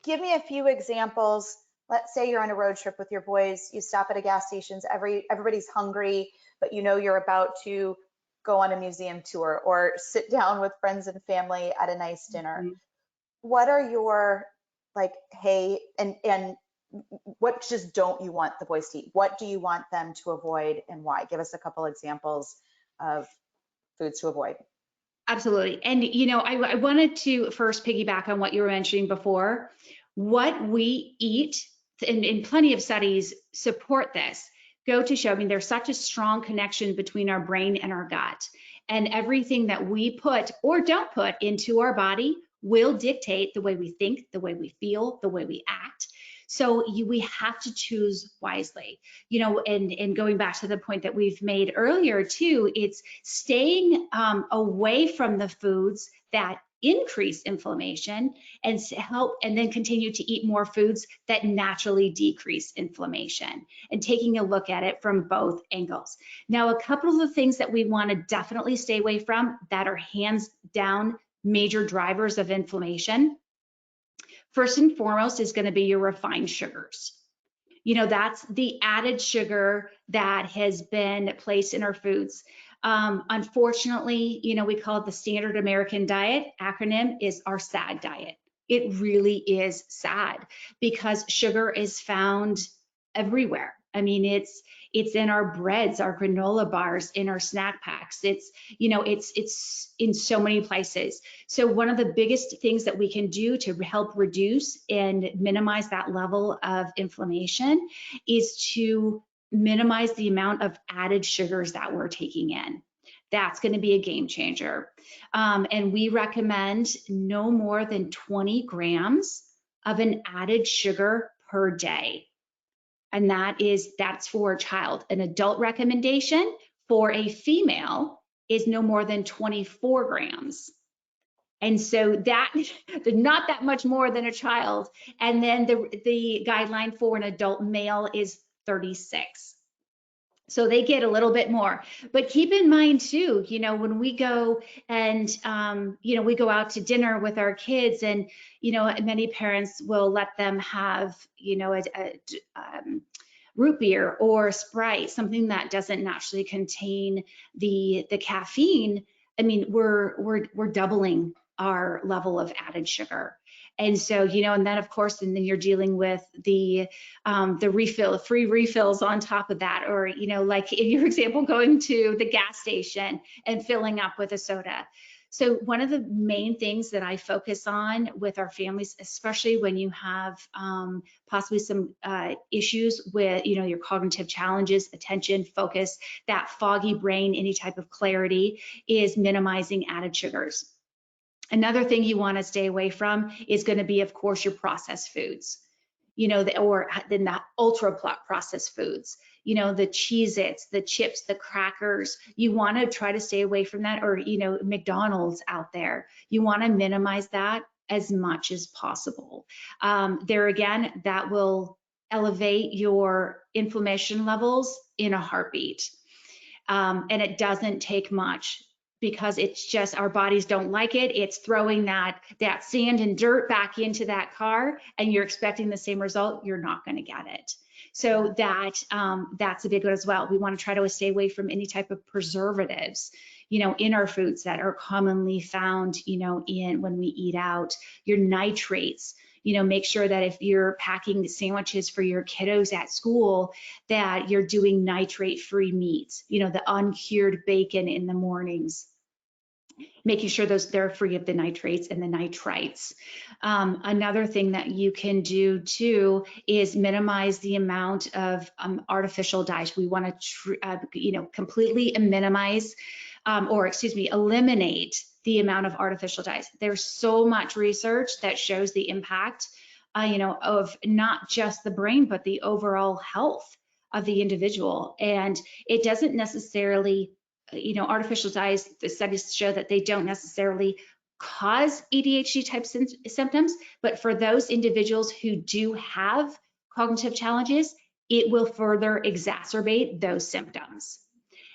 give me a few examples. Let's say you're on a road trip with your boys, you stop at a gas station, everybody's hungry, but you know you're about to go on a museum tour or sit down with friends and family at a nice dinner. What are your, like, hey, and what just don't you want the boys to eat? What do you want them to avoid and why? Give us a couple examples of foods to avoid. Absolutely. And, I wanted to first piggyback on what you were mentioning before. What we eat, and plenty of studies support this, go to show, there's such a strong connection between our brain and our gut. And everything that we put or don't put into our body will dictate the way we think, the way we feel, the way we act. So we have to choose wisely, and going back to the point that we've made earlier too, it's staying away from the foods that increase inflammation and then continue to eat more foods that naturally decrease inflammation, and taking a look at it from both angles. Now, a couple of the things that we want to definitely stay away from that are hands down major drivers of inflammation. First and foremost is going to be your refined sugars. That's the added sugar that has been placed in our foods. Unfortunately, we call it the standard American diet. Acronym is our SAD diet. It really is sad because sugar is found everywhere. It's in our breads, our granola bars, in our snack packs. It's in so many places. So one of the biggest things that we can do to help reduce and minimize that level of inflammation is to minimize the amount of added sugars that we're taking in. That's going to be a game changer. And we recommend no more than 20 grams of an added sugar per day. And that's for a child. An adult recommendation for a female is no more than 24 grams. And so that not that much more than a child. And then the guideline for an adult male is 36. So they get a little bit more. But keep in mind too, when we go and, we go out to dinner with our kids, and, many parents will let them have, root beer or Sprite, something that doesn't naturally contain the caffeine. We're doubling our level of added sugar. And so, and then of course, and then you're dealing with the free refills on top of that, or, like in your example, going to the gas station and filling up with a soda. So one of the main things that I focus on with our families, especially when you have possibly some issues with, your cognitive challenges, attention, focus, that foggy brain, any type of clarity, is minimizing added sugars. Another thing you want to stay away from is going to be, of course, your processed foods, or then the ultra processed foods, the Cheez-Its, the chips, the crackers. You want to try to stay away from that, or, McDonald's out there. You want to minimize that as much as possible. There again, that will elevate your inflammation levels in a heartbeat. And it doesn't take much, because it's just our bodies don't like it. It's throwing that sand and dirt back into that car, and you're expecting the same result. You're not going to get it. So that's a big one as well. We want to try to stay away from any type of preservatives, in our foods that are commonly found, in when we eat out. Your nitrates. Make sure that if you're packing sandwiches for your kiddos at school, that you're doing nitrate-free meats, the uncured bacon in the mornings, making sure they're free of the nitrates and the nitrites. Another thing that you can do too is minimize the amount of artificial dyes. We want to, completely minimize, eliminate the amount of artificial dyes. There's so much research that shows the impact, of not just the brain, but the overall health of the individual. And it doesn't necessarily, artificial dyes, the studies show that they don't necessarily cause ADHD type symptoms, but for those individuals who do have cognitive challenges, it will further exacerbate those symptoms.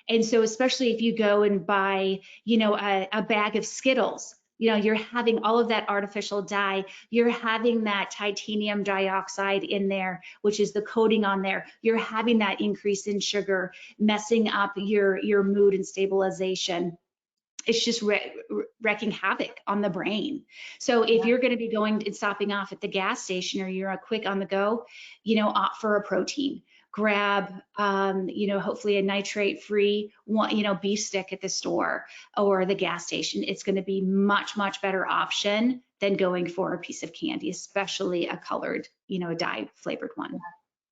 And so especially if you go and buy, a bag of Skittles, you're having all of that artificial dye, you're having that titanium dioxide in there, which is the coating on there. You're having that increase in sugar, messing up your mood and stabilization. It's just wreaking havoc on the brain. So if you're going to be going and stopping off at the gas station, or you're quick on the go, opt for a protein. grab, hopefully a nitrate-free, beef stick at the store or the gas station. It's going to be much, much better option than going for a piece of candy, especially a colored, a dye flavored one.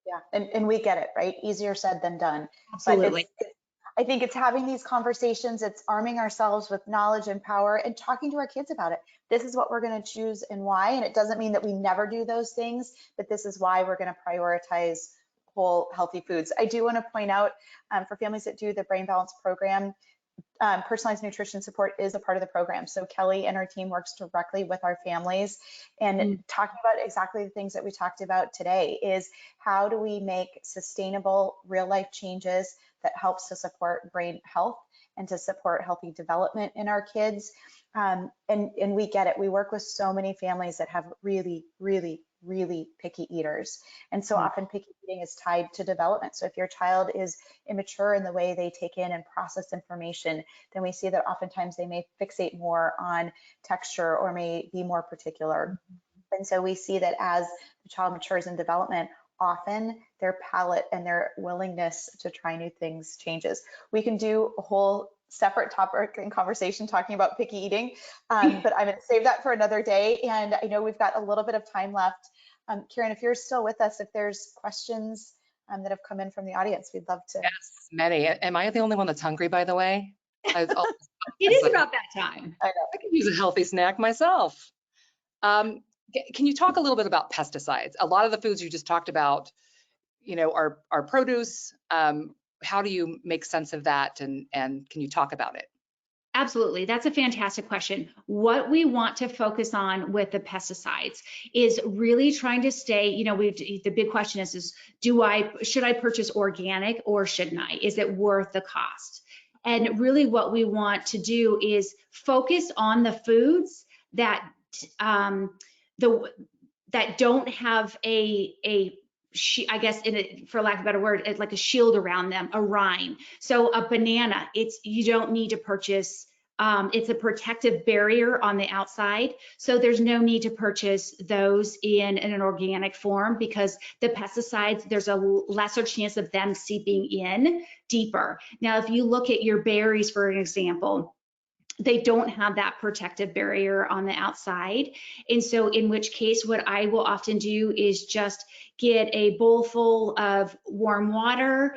Yeah, and we get it, right? Easier said than done. Absolutely. But I think it's having these conversations, it's arming ourselves with knowledge and power and talking to our kids about it. This is what we're going to choose and why. And it doesn't mean that we never do those things, but this is why we're going to prioritize whole healthy foods. I do want to point out for families that do the Brain Balance program, personalized nutrition support is a part of the program. So Kelly and her team works directly with our families and talking about exactly the things that we talked about today is how do we make sustainable real life changes that helps to support brain health and to support healthy development in our kids. And we get it. We work with so many families that have really, really, really picky eaters. And so often picky eating is tied to development. So if your child is immature in the way they take in and process information, then we see that oftentimes they may fixate more on texture or may be more particular. And so we see that as the child matures in development, often their palate and their willingness to try new things changes. We can do a whole separate topic and conversation talking about picky eating, but I'm going to save that for another day. And I know we've got a little bit of time left. Kieran, if you're still with us, if there's questions that have come in from the audience, we'd love to. Yes, many. Am I the only one that's hungry, by the way? It is about that time. I know. I could use a healthy snack myself. Can you talk a little bit about pesticides? A lot of the foods you just talked about, are produce. How do you make sense of that, and can you talk about it? Absolutely. That's a fantastic question. What we want to focus on with the pesticides is really trying to stay, the big question is should I purchase organic or shouldn't I? Is it worth the cost? And really what we want to do is focus on the foods that that don't have I guess for lack of a better word, it's like a shield around them, a rind. So a banana, you don't need to purchase, it's a protective barrier on the outside. So there's no need to purchase those in an organic form because the pesticides, there's a lesser chance of them seeping in deeper. Now, if you look at your berries, for an example, they don't have that protective barrier on the outside. And so in which case, what I will often do is just get a bowl full of warm water.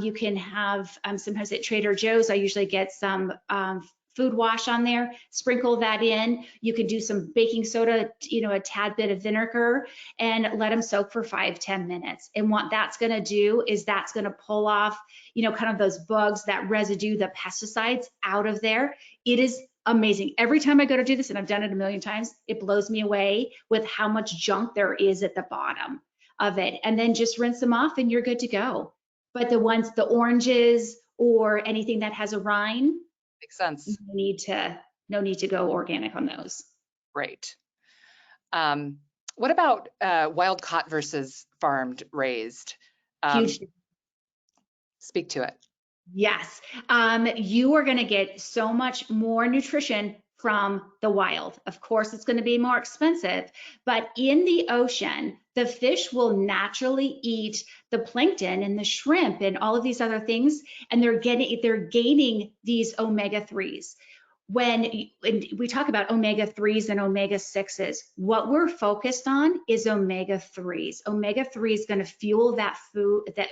You can have, sometimes at Trader Joe's, I usually get some food wash on there, sprinkle that in. You can do some baking soda, a tad bit of vinegar, and let them soak for 5-10 minutes. And what that's gonna do is that's gonna pull off, kind of those bugs, that residue, the pesticides out of there. It is amazing. Every time I go to do this, and I've done it a million times, it blows me away with how much junk there is at the bottom of it. And then just rinse them off and you're good to go. But the oranges or anything that has a rind, Makes sense. no need to go organic on those. Great. What about wild caught versus farmed raised? Huge. Speak to it. Yes, you are going to get so much more nutrition from the wild. Of course, it's going to be more expensive, but in the ocean, the fish will naturally eat the plankton and the shrimp and all of these other things, and they're gaining these omega-3s. When we talk about omega-3s and omega-6s, what we're focused on is omega-3s. Omega-3 is going to fuel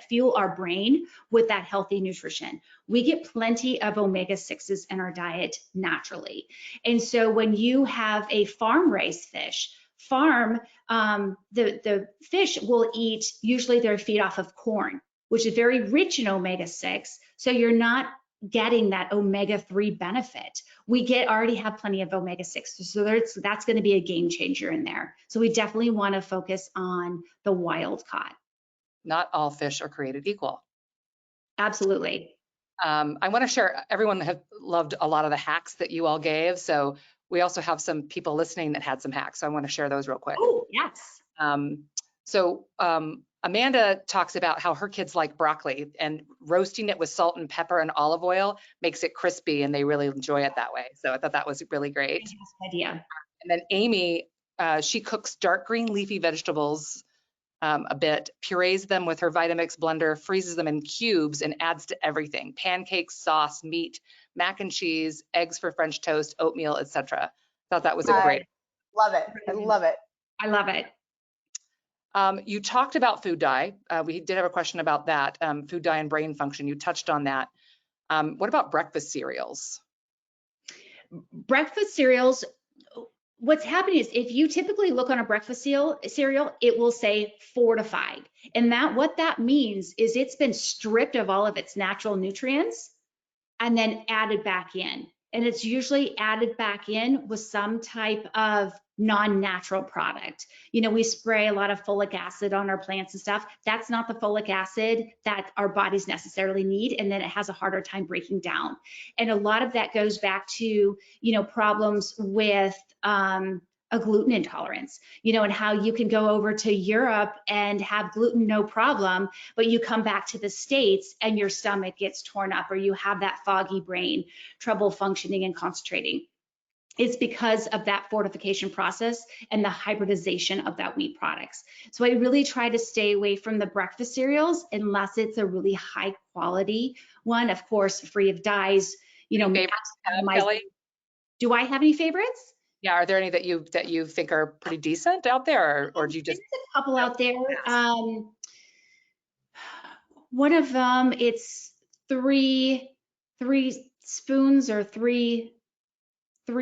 fuel our brain with that healthy nutrition. We get plenty of omega-6s in our diet naturally. And so when you have a farm-raised fish, the fish will eat, usually they feed off of corn, which is very rich in omega-6. So you're not getting that omega-3 benefit. We already have plenty of omega-6, so that's going to be a game changer in there. So we definitely want to focus on the wild caught. Not all fish are created equal. Absolutely. I want to share, everyone have loved a lot of the hacks that you all gave. So we also have some people listening that had some hacks. So I want to share those real quick. Oh, yes. Amanda talks about how her kids like broccoli, and roasting it with salt and pepper and olive oil makes it crispy, and they really enjoy it that way. So I thought that was really great. Fantastic idea. And then Amy, she cooks dark green leafy vegetables a bit, purees them with her Vitamix blender, freezes them in cubes, and adds to everything: pancakes, sauce, meat, mac and cheese, eggs for French toast, oatmeal, etc. Thought that was a great. Love it. I love it. I love it. You talked about food dye. We did have a question about that, food dye and brain function. You touched on that. What about breakfast cereals? Breakfast cereals, what's happening is if you typically look on a breakfast cereal, it will say fortified. And what that means is it's been stripped of all of its natural nutrients and then added back in. And it's usually added back in with some type of non-natural product. You know, we spray a lot of folic acid on our plants and stuff. That's not the folic acid that our bodies necessarily need, and then it has a harder time breaking down. And a lot of that goes back to, you know, problems with a gluten intolerance, you know, and how you can go over to Europe and have gluten no problem, but you come back to the States and your stomach gets torn up, or you have that foggy brain, trouble functioning and concentrating. It's because of that fortification process and the hybridization of that wheat products. So I really try to stay away from the breakfast cereals unless it's a really high quality one, of course, free of dyes, you know. Kelly? Do I have any favorites? Yeah, are there any that you think are pretty decent out there, or do you just? There's a couple out there. One of them, it's three spoons or three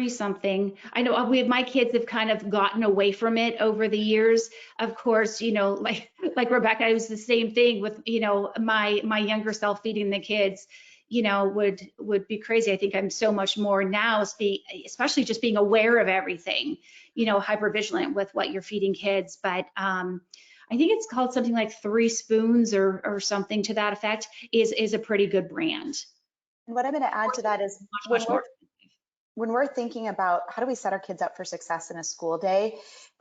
something. I know my kids have kind of gotten away from it over the years. Of course, you know, like Rebecca, it was the same thing with, you know, my younger self feeding the kids, you know, would be crazy. I think I'm so much more now, especially just being aware of everything, you know, hyper vigilant with what you're feeding kids. But I think it's called something like 3 Spoons or something to that effect is a pretty good brand. And what I'm going to add to that is much more. When we're thinking about how do we set our kids up for success in a school day,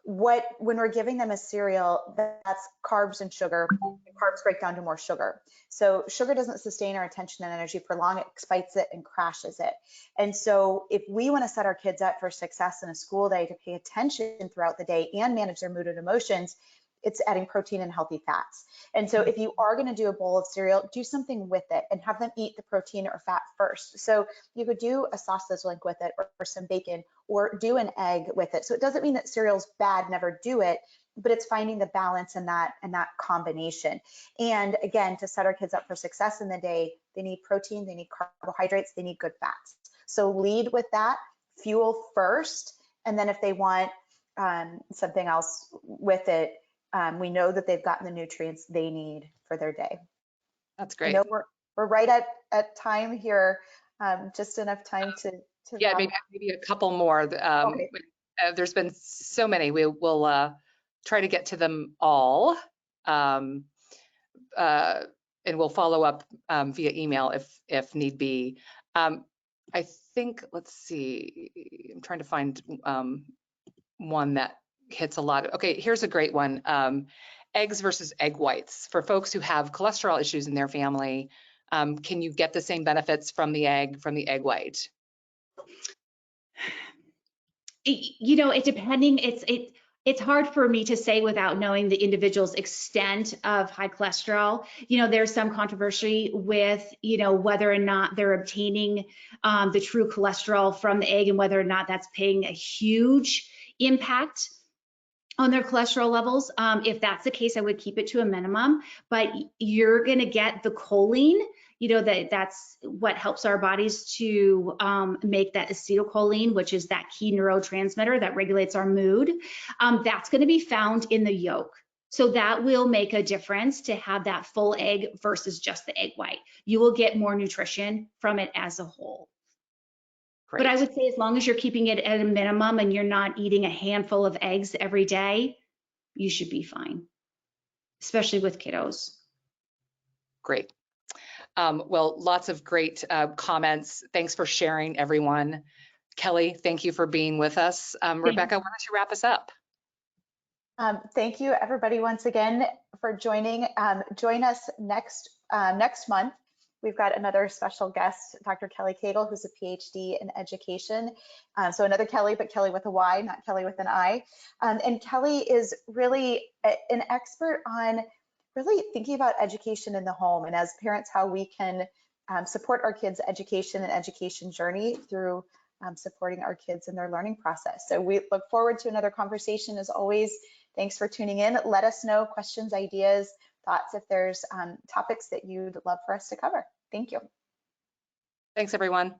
when we're giving them a cereal, that's carbs and sugar. Carbs break down to more sugar. So sugar doesn't sustain our attention and energy for long. It spikes it and crashes it. And so if we want to set our kids up for success in a school day to pay attention throughout the day and manage their mood and emotions, it's adding protein and healthy fats. And so if you are going to do a bowl of cereal, do something with it and have them eat the protein or fat first. So you could do a sausage link with it, or some bacon, or do an egg with it. So it doesn't mean that cereal's bad, never do it, but it's finding the balance in that combination. And again, to set our kids up for success in the day, they need protein, they need carbohydrates, they need good fats. So lead with that, fuel first, and then if they want something else with it, we know that they've gotten the nutrients they need for their day. That's great. I know we're right at time here, just enough time to yeah, maybe a couple more. Okay. There's been so many. We'll try to get to them all, and we'll follow up via email if need be. I think, let's see, I'm trying to find one that hits a lot. Okay, here's a great one. Eggs versus egg whites. For folks who have cholesterol issues in their family, can you get the same benefits from the egg white? You know, it's hard for me to say without knowing the individual's extent of high cholesterol. You know, there's some controversy with, you know, whether or not they're obtaining the true cholesterol from the egg and whether or not that's paying a huge impact on their cholesterol levels. If that's the case, I would keep it to a minimum, but you're going to get the choline, you know, that's what helps our bodies to make that acetylcholine, which is that key neurotransmitter that regulates our mood. That's going to be found in the yolk. So that will make a difference to have that full egg versus just the egg white. You will get more nutrition from it as a whole. Great. But I would say as long as you're keeping it at a minimum and you're not eating a handful of eggs every day, you should be fine, especially with kiddos. Great. Well, lots of great comments. Thanks for sharing, everyone. Kelly, thank you for being with us. Rebecca, why don't you wrap us up? Thank you, everybody, once again for joining. Join us next month we've got another special guest, Dr. Kelly Cagle, who's a PhD in education. So another Kelly, but Kelly with a Y, not Kelly with an I. And Kelly is really an expert on really thinking about education in the home, and as parents, how we can support our kids' education and education journey through supporting our kids in their learning process. So we look forward to another conversation. As always, thanks for tuning in. Let us know questions, ideas, thoughts, if there's topics that you'd love for us to cover. Thank you. Thanks, everyone.